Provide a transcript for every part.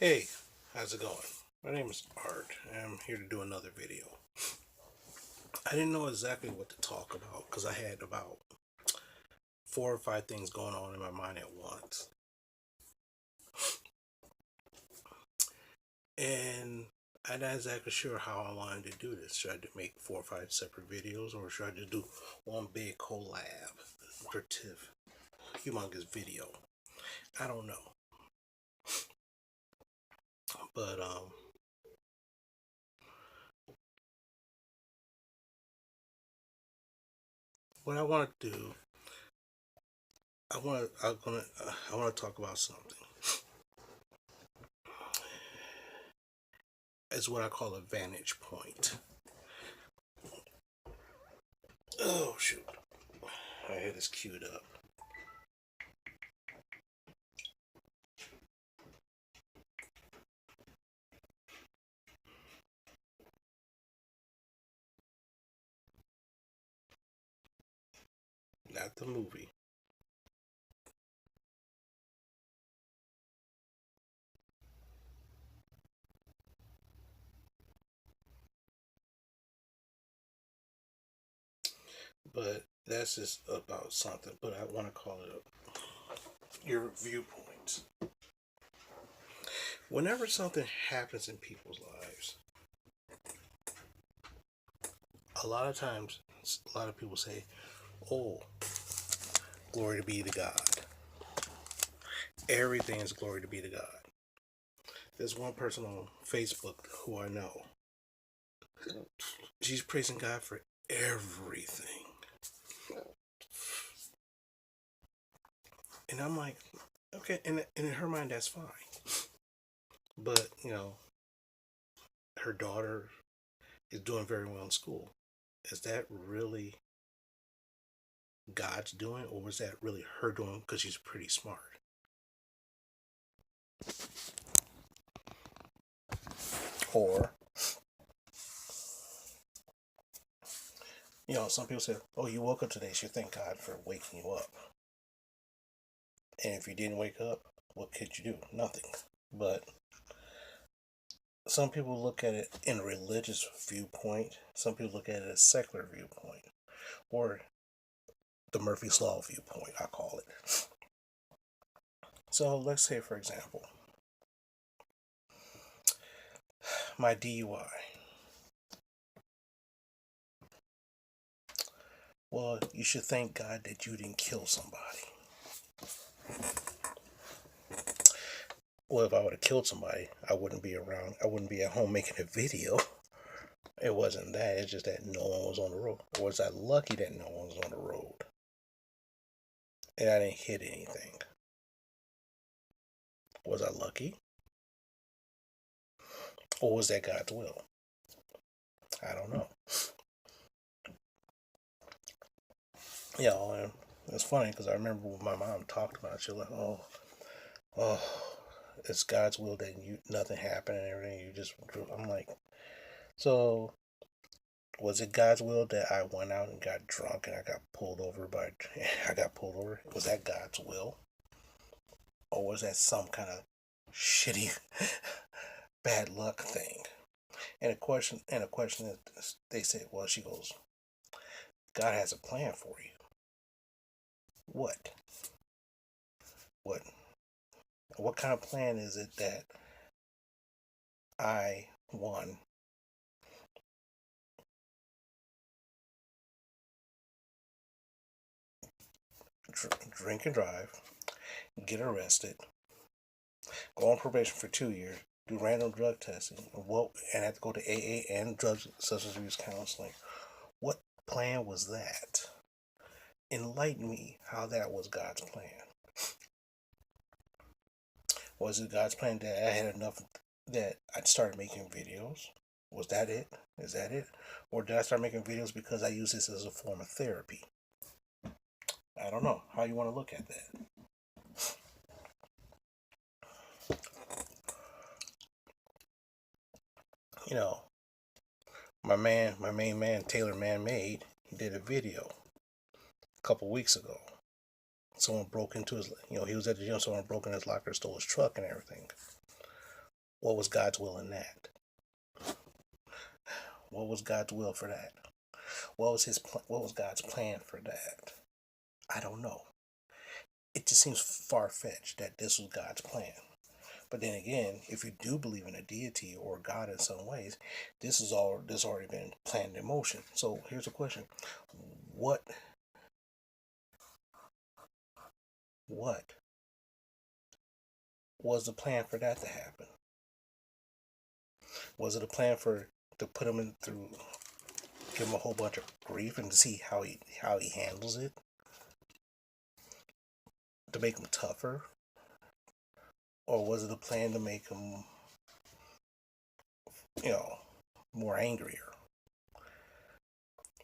Hey, how's it going? My name is Art, and I'm here to do another video. I didn't know exactly what to talk about because I had about 4 or 5 things going on in my mind at once. And I'm not exactly sure how I wanted to do this. Should I make 4 or 5 separate videos, or should I just do one big collaborative, humongous video? I don't know. But what I want to do, I want to talk about something. It's what I call a vantage point. Oh shoot! I had this queued up. Not the movie. But that's just about something. But I want to call it your viewpoints. Whenever something happens in people's lives, a lot of times, a lot of people say, "Oh, glory to be to God." Everything is glory to be to God. There's one person on Facebook who I know. She's praising God for everything. And I'm like, okay, and in her mind, that's fine. But, her daughter is doing very well in school. Is that really God's doing, or was that really her doing because she's pretty smart? Or, some people say, oh, you woke up today, so thank God for waking you up. And if you didn't wake up, what could you do? Nothing. But some people look at it in a religious viewpoint, some people look at it as a secular viewpoint, or the Murphy's Law viewpoint, I call it. So let's say, for example, my DUI. Well, you should thank God that you didn't kill somebody. Well, if I would have killed somebody, I wouldn't be around. I wouldn't be at home making a video. It wasn't that. It's just that no one was on the road. Or was I lucky that no one was on the road? And I didn't hit anything. Was I lucky? Or was that God's will? I don't know. And it's funny because I remember when my mom talked about it, she was like, oh, it's God's will that nothing happened and everything. You just, I'm like, so was it God's will that I went out and got drunk and I got pulled over I got pulled over? Was that God's will? Or was that some kind of shitty bad luck thing? And a question that they said, well, she goes, God has a plan for you. What? What? What kind of plan is it that I, one, drink and drive, get arrested, go on probation for 2 years, do random drug testing, and have to go to AA and drug substance abuse counseling? What plan was that? Enlighten me how that was God's plan. Was it God's plan that I had enough that I'd start making videos? Was that it? Is that it? Or did I start making videos because I use this as a form of therapy? I don't know how you want to look at that. You know, my main man, Taylor Man Made, he did a video a couple weeks ago. Someone broke into his, he was at the gym, someone broke in his locker, stole his truck and everything. What was God's will in that? What was God's will for that? What was God's plan for that? I don't know. It just seems far-fetched that this was God's plan. But then again, if you do believe in a deity or God in some ways, this already been planned in motion. So here's a question: What what was the plan for that to happen? Was it a plan to put him in through, give him a whole bunch of grief and to see how he handles it, to make him tougher, or was it a plan to make him, you know, more angrier?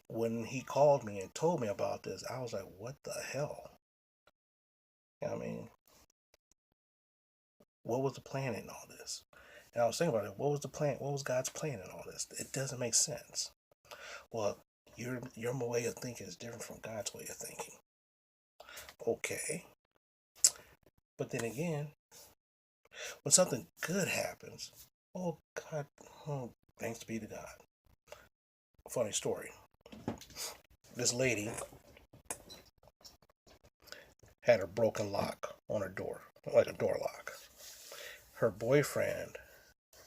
When he called me and told me about this, I was like, what the hell? I mean, what was the plan in all this? And I was thinking about it. What was the plan? What was God's plan in all this? It doesn't make sense. Well, your way of thinking is different from God's way of thinking. Okay. But then again, when something good happens, oh God, oh, thanks be to God. Funny story. This lady had a broken lock on her door, like a door lock. Her boyfriend,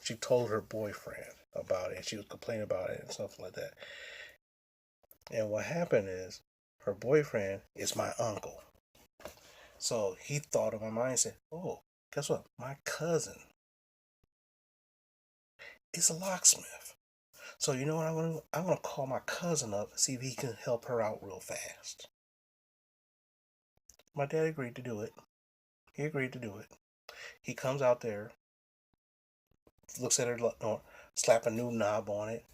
she told her boyfriend about it. She was complaining about it and stuff like that. And what happened is, her boyfriend is my uncle. So he thought of my mind and said, oh, guess what? My cousin is a locksmith. So you know what I'm gonna call my cousin up and see if he can help her out real fast. My dad agreed to do it. He agreed to do it. He comes out there, looks at her door, slap a new knob on it,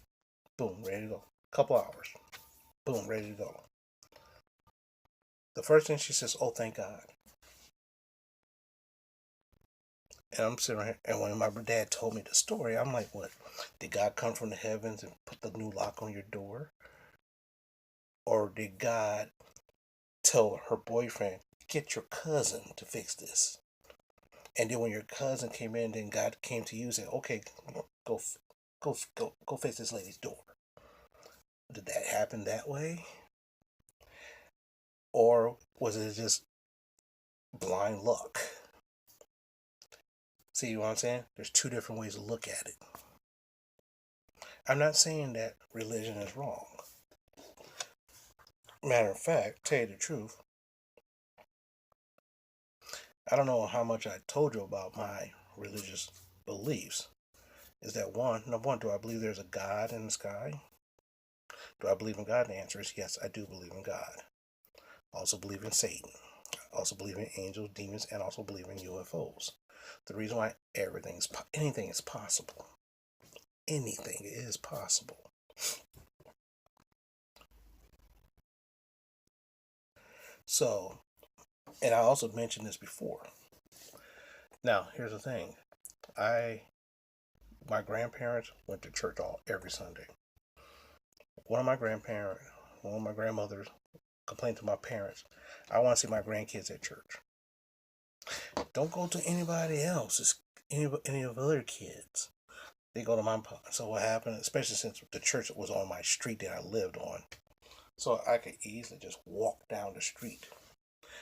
boom, ready to go. Couple hours, boom, ready to go. The first thing she says, oh, thank God. And I'm sitting here, and when my dad told me the story, I'm like, what? Did God come from the heavens and put the new lock on your door? Or did God tell her boyfriend, get your cousin to fix this? And then when your cousin came in, then God came to you and said, okay, go fix this lady's door. Did that happen that way? Or was it just blind luck? See what I'm saying? There's two different ways to look at it. I'm not saying that religion is wrong. Matter of fact, tell you the truth, I don't know how much I told you about my religious beliefs. Is that number one, do I believe there's a God in the sky? Do I believe in God? The answer is yes, I do believe in God. I also believe in Satan. I also believe in angels, demons, and also believe in UFOs. The reason why anything is possible. Anything is possible. So, and I also mentioned this before. Now, here's the thing. My grandparents went to church every Sunday. One of my grandmothers complained to my parents, I want to see my grandkids at church. Don't go to anybody else. It's any of the other kids. They go to my pop. So what happened, especially since the church was on my street that I lived on, so I could easily just walk down the street.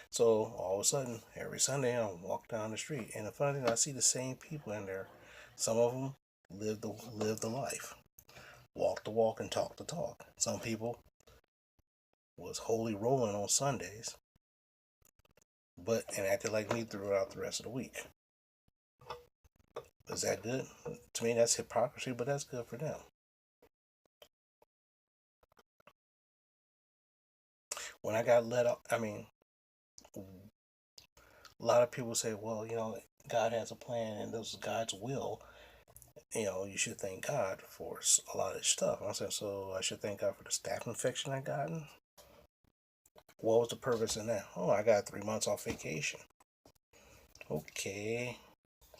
So all of a sudden, every Sunday I walk down the street, and the funny thing, I see the same people in there. Some of them live the life, walk the walk and talk the talk. Some people was holy rolling on Sundays, and acted like me throughout the rest of the week. Is that good? To me, that's hypocrisy, but that's good for them. When I got let up, a lot of people say, well, God has a plan and this is God's will. You should thank God for a lot of this stuff. I said, so I should thank God for the staph infection I gotten? What was the purpose in that? Oh, I got 3 months off vacation. Okay.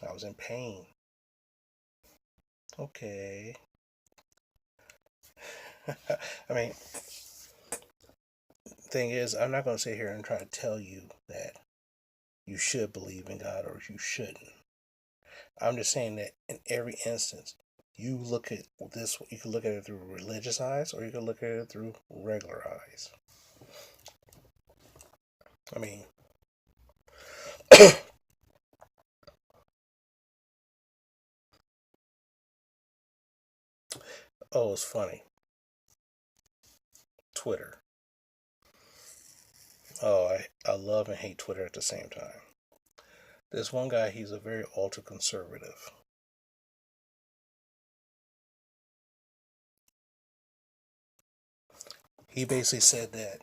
I was in pain. Okay. Thing is, I'm not going to sit here and try to tell you that you should believe in God or you shouldn't. I'm just saying that in every instance, you look at this, you can look at it through religious eyes or you can look at it through regular eyes. I mean, oh, it's funny. Twitter. Oh, I love and hate Twitter at the same time. There's one guy, he's a very ultra conservative. He basically said that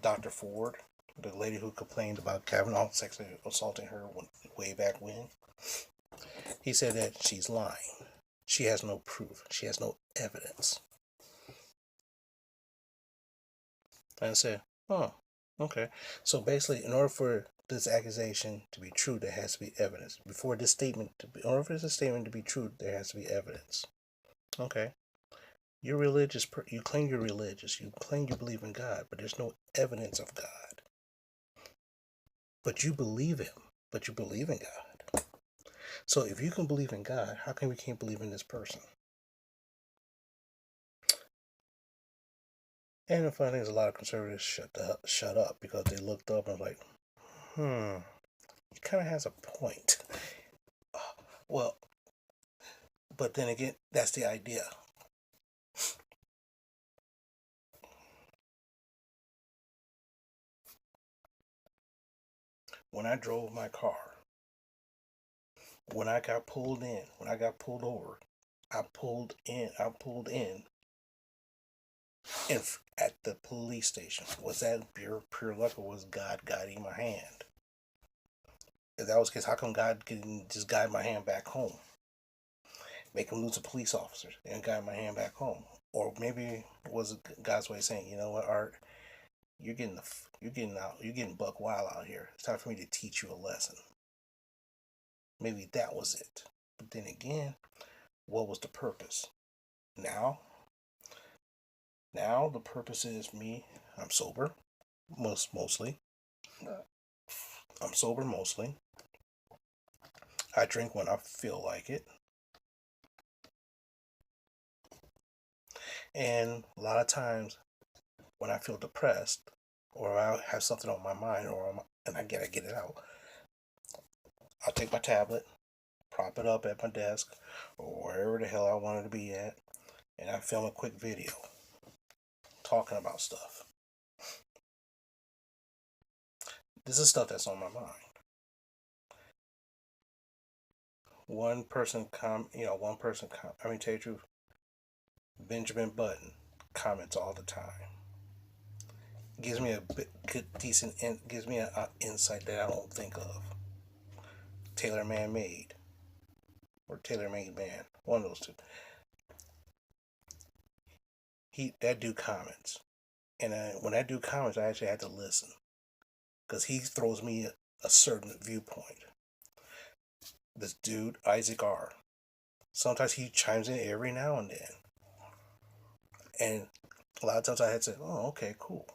Dr. Ford, the lady who complained about Kavanaugh sexually assaulting her way back when, he said that she's lying. She has no proof. She has no evidence. And I said, oh, okay. So basically, in order for this accusation to be true, there has to be evidence. Before this statement to be, in order for this statement to be true, there has to be evidence. Okay. You're religious. You claim you're religious. You claim you believe in God, but there's no evidence of God. But you believe Him. But you believe in God. So if you can believe in God, how come we can't believe in this person? And the funny thing is, a lot of conservatives shut up because they looked up and was like, he kind of has a point. Well, but then again, that's the idea. When I drove my car, when I got pulled in, when I got pulled over, I pulled in at the police station. Was that pure luck or was God guiding my hand? If that was the case, how come God didn't just guide my hand back home? Make him lose a police officer and guide my hand back home? Or maybe it was God's way of saying, you know what, Art, you're getting buck wild out here. It's time for me to teach you a lesson. Maybe that was it. But then again, what was the purpose? Now, now the purpose is me. I'm sober, mostly. I'm sober mostly. I drink when I feel like it, and a lot of times when I feel depressed or I have something on my mind and I gotta get it out, I'll take my tablet, prop it up at my desk or wherever the hell I want it to be at, and I film a quick video talking about stuff. This is stuff that's on my mind. One person I mean, tell you the truth, Benjamin Button comments all the time. Gives me a gives me an insight that I don't think of. Taylor Man Made or Taylor Made Man, one of those two. That dude comments, and when that dude comments, I actually had to listen because he throws me a certain viewpoint. This dude Isaac R. Sometimes he chimes in every now and then, and a lot of times I had to say, "Oh, okay, cool."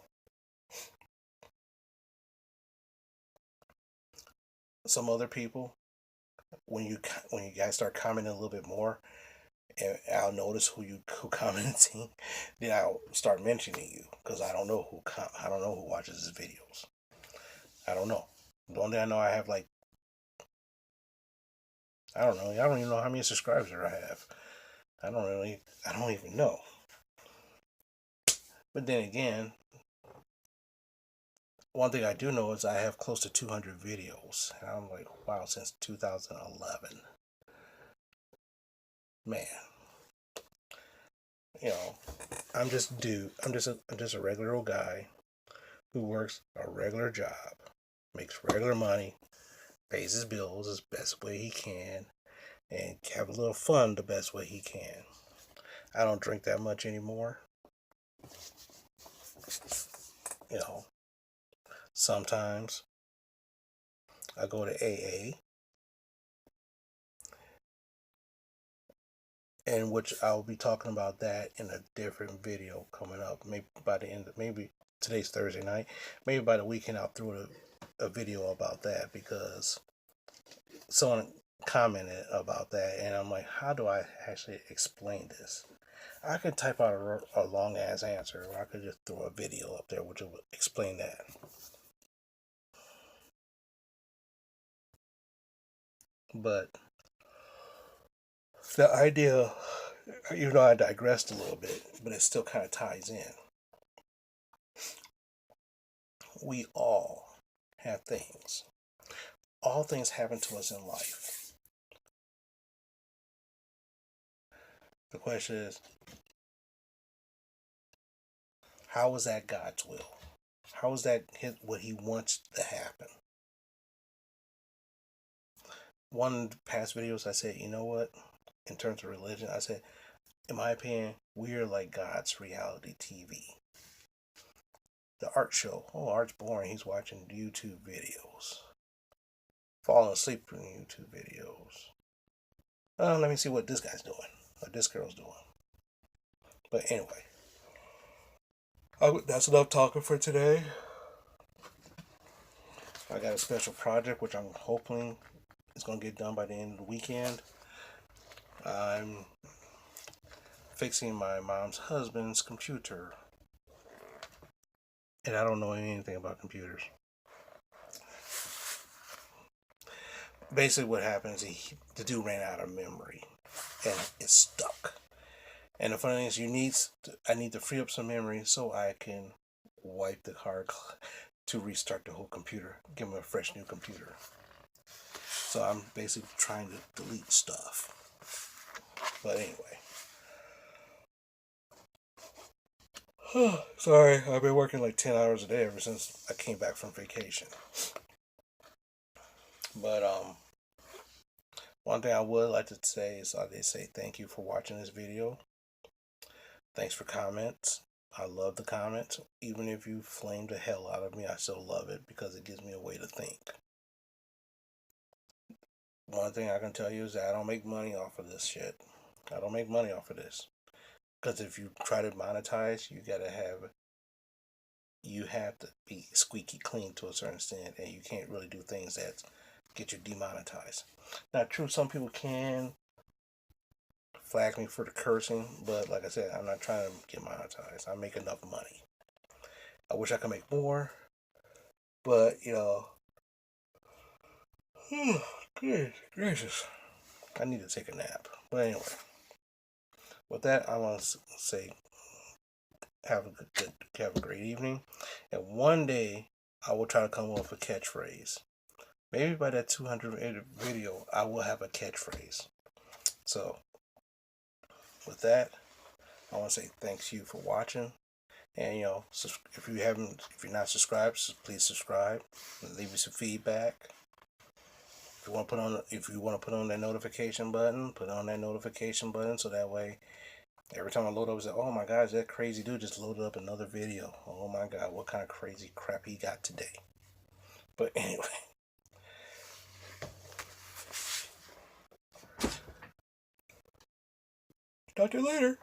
Some other people, when you guys start commenting a little bit more, and I'll notice who commenting, then I'll start mentioning you because I don't know who watches his videos. I don't know. The only thing I know, I have like, I don't know. I don't even know how many subscribers I have. I don't even know. But then again, one thing I do know is I have close to 200 videos, and I'm like, wow, since 2011, man. You know, I'm just a regular old guy who works a regular job, makes regular money, pays his bills as best way he can, and have a little fun the best way he can. I don't drink that much anymore. You know, sometimes I go to AA, in which I'll be talking about that in a different video coming up. Maybe by the end, maybe today's Thursday night. Maybe by the weekend I'll throw a video about that because someone commented about that, and I'm like, how do I actually explain this? I could type out a long ass answer, or I could just throw a video up there which would explain that. But the idea, even though I digressed a little bit, but it still kind of ties in. We all have things. All things happen to us in life. The question is, how is that God's will? How is that what He wants to happen? One of the past videos I said, you know what? In terms of religion, I said, in my opinion, we are like God's reality TV. The art show. Oh, art's boring. He's watching YouTube videos. Falling asleep in YouTube videos. Let me see what this guy's doing. What this girl's doing. But anyway. That's enough talking for today. I got a special project which I'm hoping is going to get done by the end of the weekend. I'm fixing my mom's husband's computer. And I don't know anything about computers. Basically what happens is the dude ran out of memory and it's stuck. And the funny thing is I need to free up some memory so I can wipe the hard to restart the whole computer, give him a fresh new computer. So I'm basically trying to delete stuff. But anyway. Sorry, I've been working like 10 hours a day ever since I came back from vacation. But one thing I would like to say is they say thank you for watching this video. Thanks for comments. I love the comments. Even if you flame the hell out of me, I still love it because it gives me a way to think. One thing I can tell you is that I don't make money off of this shit. I don't make money off of this. Because if you try to monetize, you have to be squeaky clean to a certain extent, and you can't really do things that get you demonetized. Now, true, some people can flag me for the cursing, but like I said, I'm not trying to get monetized. I make enough money. I wish I could make more, but you know, good gracious, I need to take a nap. But anyway, with that, I want to say have a great evening, and one day I will try to come up with a catchphrase. Maybe by that 200 video, I will have a catchphrase. So, with that, I want to say thanks you for watching. And you know, if you're not subscribed, please subscribe and leave me some feedback. If you want to put on that notification button, put on that notification button so that way every time I load up, I say, oh my gosh, that crazy dude just loaded up another video. Oh my god, what kind of crazy crap he got today. But anyway. Talk to you later.